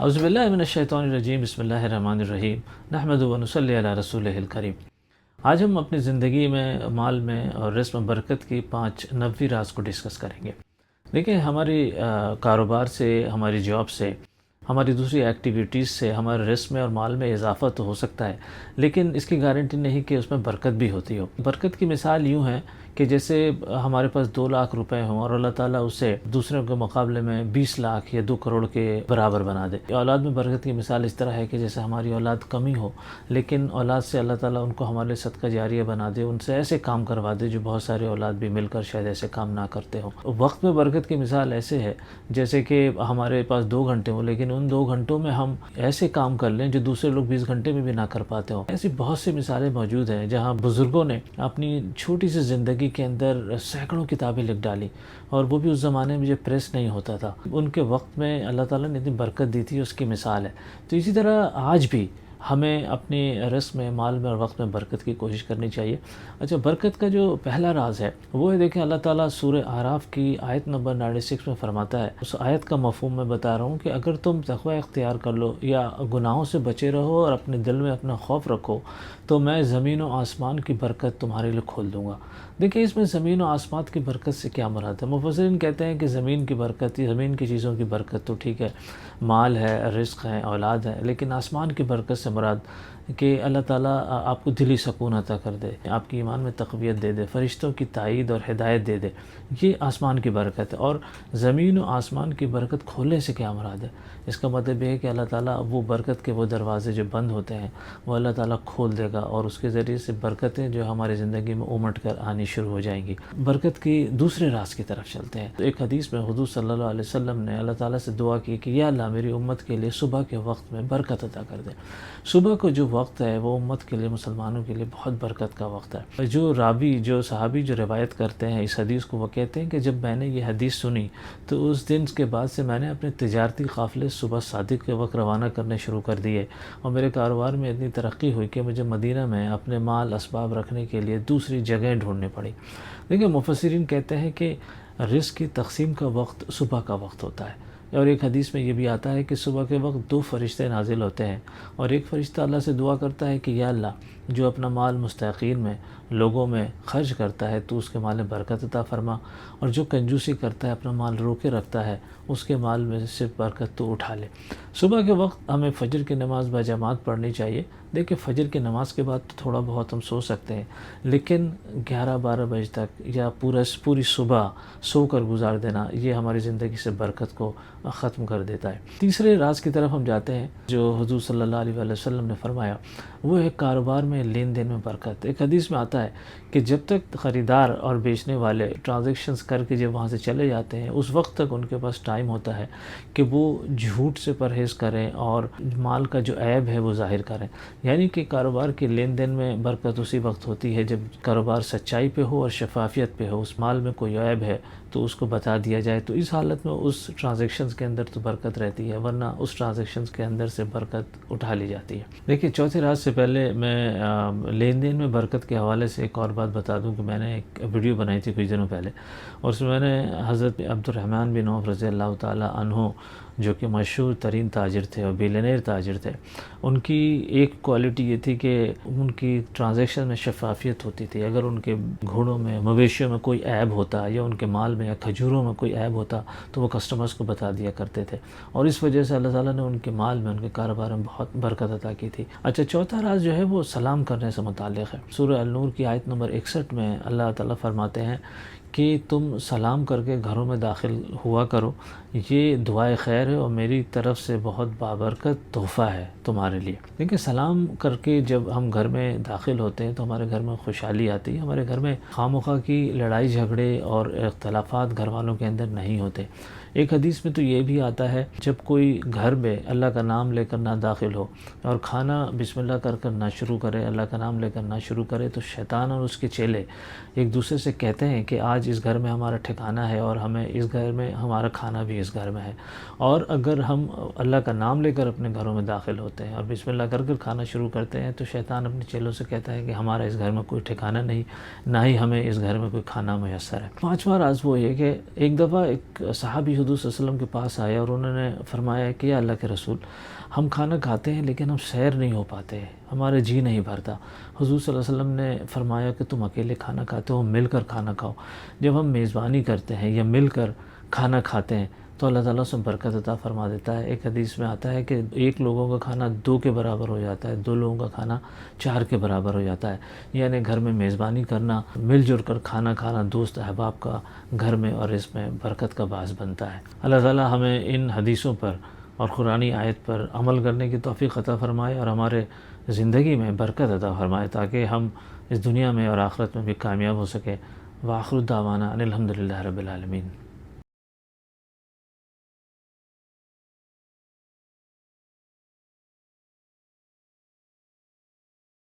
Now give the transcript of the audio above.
اعوذ باللہ من الشیطان الرجیم، بسم اللہ الرحمن الرحیم، نحمدہ و نصلی علی رسولہ الکریم۔ آج ہم اپنی زندگی میں، مال میں اور رزق میں برکت کی 5 نبوی راز کو ڈسکس کریں گے۔ دیکھیں، ہماری کاروبار سے، ہماری جاب سے، ہماری دوسری ایکٹیویٹیز سے ہمارے رزق میں اور مال میں اضافہ تو ہو سکتا ہے، لیکن اس کی گارنٹی نہیں کہ اس میں برکت بھی ہوتی ہو۔ برکت کی مثال یوں ہے کہ جیسے ہمارے پاس 2 لاکھ روپے ہوں اور اللہ تعالیٰ اسے دوسروں کے مقابلے میں 20 لاکھ یا 2 کروڑ کے برابر بنا دے۔ اولاد میں برکت کی مثال اس طرح ہے کہ جیسے ہماری اولاد کمی ہو، لیکن اولاد سے اللہ تعالیٰ ان کو ہمارے لیے صدقہ جاریہ بنا دے، ان سے ایسے کام کروا دے جو بہت سارے اولاد بھی مل کر شاید ایسے کام نہ کرتے ہوں۔ وقت میں برکت کی مثال ایسے ہے جیسے کہ ہمارے پاس 2 گھنٹے ہوں، لیکن ان 2 گھنٹوں میں ہم ایسے کام کر لیں جو دوسرے لوگ 20 گھنٹے میں بھی نہ کر پاتے ہوں۔ ایسی بہت سی مثالیں موجود ہیں جہاں بزرگوں نے اپنی چھوٹی سی زندگی کے اندر سینکڑوں کتابیں لکھ ڈالی، اور وہ بھی اس زمانے میں جو پریس نہیں ہوتا تھا۔ ان کے وقت میں اللہ تعالیٰ نے اتنی برکت دی تھی، اس کی مثال ہے۔ تو اسی طرح آج بھی ہمیں اپنی رزق میں، مال میں اور وقت میں برکت کی کوشش کرنی چاہیے۔ اچھا، برکت کا جو پہلا راز ہے وہ ہے، دیکھیں اللہ تعالیٰ سورہ اعراف کی آیت نمبر 96 میں فرماتا ہے، اس آیت کا مفہوم میں بتا رہا ہوں کہ اگر تم تقوی اختیار کر لو یا گناہوں سے بچے رہو اور اپنے دل میں اپنا خوف رکھو تو میں زمین و آسمان کی برکت تمہارے لیے کھول دوں گا۔ دیکھیں، اس میں زمین و آسمان کی برکت سے کیا مراد ہے؟ مفسرین کہتے ہیں کہ زمین کی برکت، زمین کی چیزوں کی برکت تو ٹھیک ہے، مال ہے، رزق ہے، اولاد ہے، لیکن آسمان کی برکت سے مراد کہ اللہ تعالیٰ آپ کو دلی سکون عطا کر دے، آپ کی ایمان میں تقویت دے دے، فرشتوں کی تائید اور ہدایت دے دے، یہ آسمان کی برکت ہے۔ اور زمین و آسمان کی برکت کھولنے سے کیا مراد ہے؟ اس کا مطلب یہ ہے کہ اللہ تعالیٰ وہ برکت کے وہ دروازے جو بند ہوتے ہیں وہ اللہ تعالیٰ کھول دے گا، اور اس کے ذریعے سے برکتیں جو ہماری زندگی میں امٹ کر آنی شروع ہو جائیں گی۔ برکت کی دوسرے راز کی طرف چلتے ہیں۔ ایک حدیث میں حضور صلی اللہ علیہ وسلم نے اللہ تعالیٰ سے دعا کی کہ یا اللہ، میری امت کے لیے صبح کے وقت میں برکت عطا کر دے۔ صبح کو جو وقت ہے وہ امت کے لیے، مسلمانوں کے لیے بہت برکت کا وقت ہے۔ جو صحابی جو روایت کرتے ہیں اس حدیث کو، وہ کہتے ہیں کہ جب میں نے یہ حدیث سنی تو اس دن کے بعد سے میں نے اپنے تجارتی قافلے صبح صادق کے وقت روانہ کرنے شروع کر دیے، اور میرے کاروبار میں اتنی ترقی ہوئی کہ مجھے مدینہ میں اپنے مال اسباب رکھنے کے لیے دوسری جگہیں ڈھونڈنی پڑی۔ دیکھیں، مفسرین کہتے ہیں کہ رزق کی تقسیم کا وقت صبح کا وقت ہوتا ہے، اور ایک حدیث میں یہ بھی آتا ہے کہ صبح کے وقت 2 فرشتے نازل ہوتے ہیں، اور ایک فرشتہ اللہ سے دعا کرتا ہے کہ یا اللہ، جو اپنا مال مستحقین میں، لوگوں میں خرچ کرتا ہے تو اس کے مال میں برکت عطا فرما، اور جو کنجوسی کرتا ہے، اپنا مال روکے رکھتا ہے، اس کے مال میں سے برکت تو اٹھا لے۔ صبح کے وقت ہمیں فجر کی نماز باجماعت پڑھنی چاہیے۔ دیکھیں، فجر کی نماز کے بعد تو تھوڑا بہت ہم سو سکتے ہیں، لیکن 11-12 بجے تک یا پوری صبح سو کر گزار دینا، یہ ہماری زندگی سے برکت کو ختم کر دیتا ہے۔ تیسرے راز کی طرف ہم جاتے ہیں جو حضور صلی اللہ علیہ وسلم نے فرمایا، وہ ہے کاروبار میں، لین دین میں برکت۔ ایک حدیث میں آتا ہے کہ جب تک خریدار اور بیچنے والے ٹرانزیکشنز کر کے جب وہاں سے چلے جاتے ہیں، اس وقت تک ان کے پاس ٹائم ہوتا ہے کہ وہ جھوٹ سے پرہیز کریں اور مال کا جو عیب ہے وہ ظاہر کریں۔ یعنی کہ کاروبار کے لین دین میں برکت اسی وقت ہوتی ہے جب کاروبار سچائی پہ ہو اور شفافیت پہ ہو، اس مال میں کوئی عیب ہے تو اس کو بتا دیا جائے، تو اس حالت میں اس ٹرانزیکشنز کے اندر تو برکت رہتی ہے، ورنہ اس ٹرانزیکشنز کے اندر سے برکت اٹھا لی جاتی ہے۔ دیکھیے، چوتھے راز سے پہلے میں لین دین میں برکت کے حوالے سے ایک اور بات بتا دوں کہ میں نے ایک ویڈیو بنائی تھی کچھ دنوں پہلے، اور اس میں میں نے حضرت عبد الرحمن بن عوف رضی اللہ تعالیٰ عنہ، جو کہ مشہور ترین تاجر تھے اور بیلینئر تاجر تھے، ان کی ایک کوالٹی یہ تھی کہ ان کی ٹرانزیکشن میں شفافیت ہوتی تھی۔ اگر ان کے گھوڑوں میں، مویشیوں میں کوئی عیب ہوتا یا ان کے مال میں یا کھجوروں میں کوئی عیب ہوتا تو وہ کسٹمرز کو بتا دیا کرتے تھے، اور اس وجہ سے اللہ تعالیٰ نے ان کے مال میں، ان کے کاروبار میں بہت برکت عطا کی تھی۔ اچھا، چوتھا راز جو ہے وہ سلام کرنے سے متعلق ہے۔ سورہ النور کی آیت نمبر 61 میں اللہ تعالیٰ فرماتے ہیں کہ تم سلام کر کے گھروں میں داخل ہوا کرو، یہ دعائے خیر ہے اور میری طرف سے بہت بابرکت تحفہ ہے تمہارے لیے۔ دیکھیں، سلام کر کے جب ہم گھر میں داخل ہوتے ہیں تو ہمارے گھر میں خوشحالی آتی ہے، ہمارے گھر میں خواہ کی لڑائی جھگڑے اور اختلافات گھر والوں کے اندر نہیں ہوتے۔ ایک حدیث میں تو یہ بھی آتا ہے، جب کوئی گھر میں اللہ کا نام لے کر نہ داخل ہو اور کھانا بسم اللہ کر نہ شروع کرے، اللہ کا نام لے کر نہ شروع کرے، تو شیطان اور اس کے چیلے ایک دوسرے سے کہتے ہیں کہ آج اس گھر میں ہمارا ٹھکانہ ہے اور ہمیں اس گھر میں ہمارا کھانا بھی اس گھر میں ہے۔ اور اگر ہم اللہ کا نام لے کر اپنے گھروں میں داخل ہوتے ہیں اور بسم اللہ کر کھانا شروع کرتے ہیں تو شیطان اپنے چیلوں سے کہتا ہے کہ ہمارا اس گھر میں کوئی ٹھکانہ نہیں، نہ ہی ہمیں اس گھر میں کوئی کھانا میسر ہے۔ پانچواں راز وہ یہ کہ ایک دفعہ ایک صحابی حضور صلی اللہ علیہ وسلم کے پاس آیا اور انہوں نے فرمایا کہ یا اللہ کے رسول، ہم کھانا کھاتے ہیں لیکن ہم سیر نہیں ہو پاتے، ہمارے جی نہیں بھرتا۔ حضور صلی اللہ علیہ وسلم نے فرمایا کہ تم اکیلے کھانا کھاتے ہو، مل کر کھانا کھاؤ۔ جب ہم میزبانی کرتے ہیں یا مل کر کھانا کھاتے ہیں تو اللہ تعالیٰ سے برکت عطا فرما دیتا ہے۔ ایک حدیث میں آتا ہے کہ ایک لوگوں کا کھانا 2 کے برابر ہو جاتا ہے، 2 لوگوں کا کھانا 4 کے برابر ہو جاتا ہے۔ یعنی گھر میں میزبانی کرنا، مل جل کر کھانا کھانا دوست احباب کا گھر میں اور اس میں برکت کا باعث بنتا ہے۔ اللہ تعالیٰ ہمیں ان حدیثوں پر اور قرآنی آیت پر عمل کرنے کی توفیق عطا فرمائے اور ہمارے زندگی میں برکت عطا فرمائے تاکہ ہم اس دنیا میں اور آخرت میں بھی کامیاب ہو سکیں۔ وآخر دعوانا ان الحمد للہ رب العالمین۔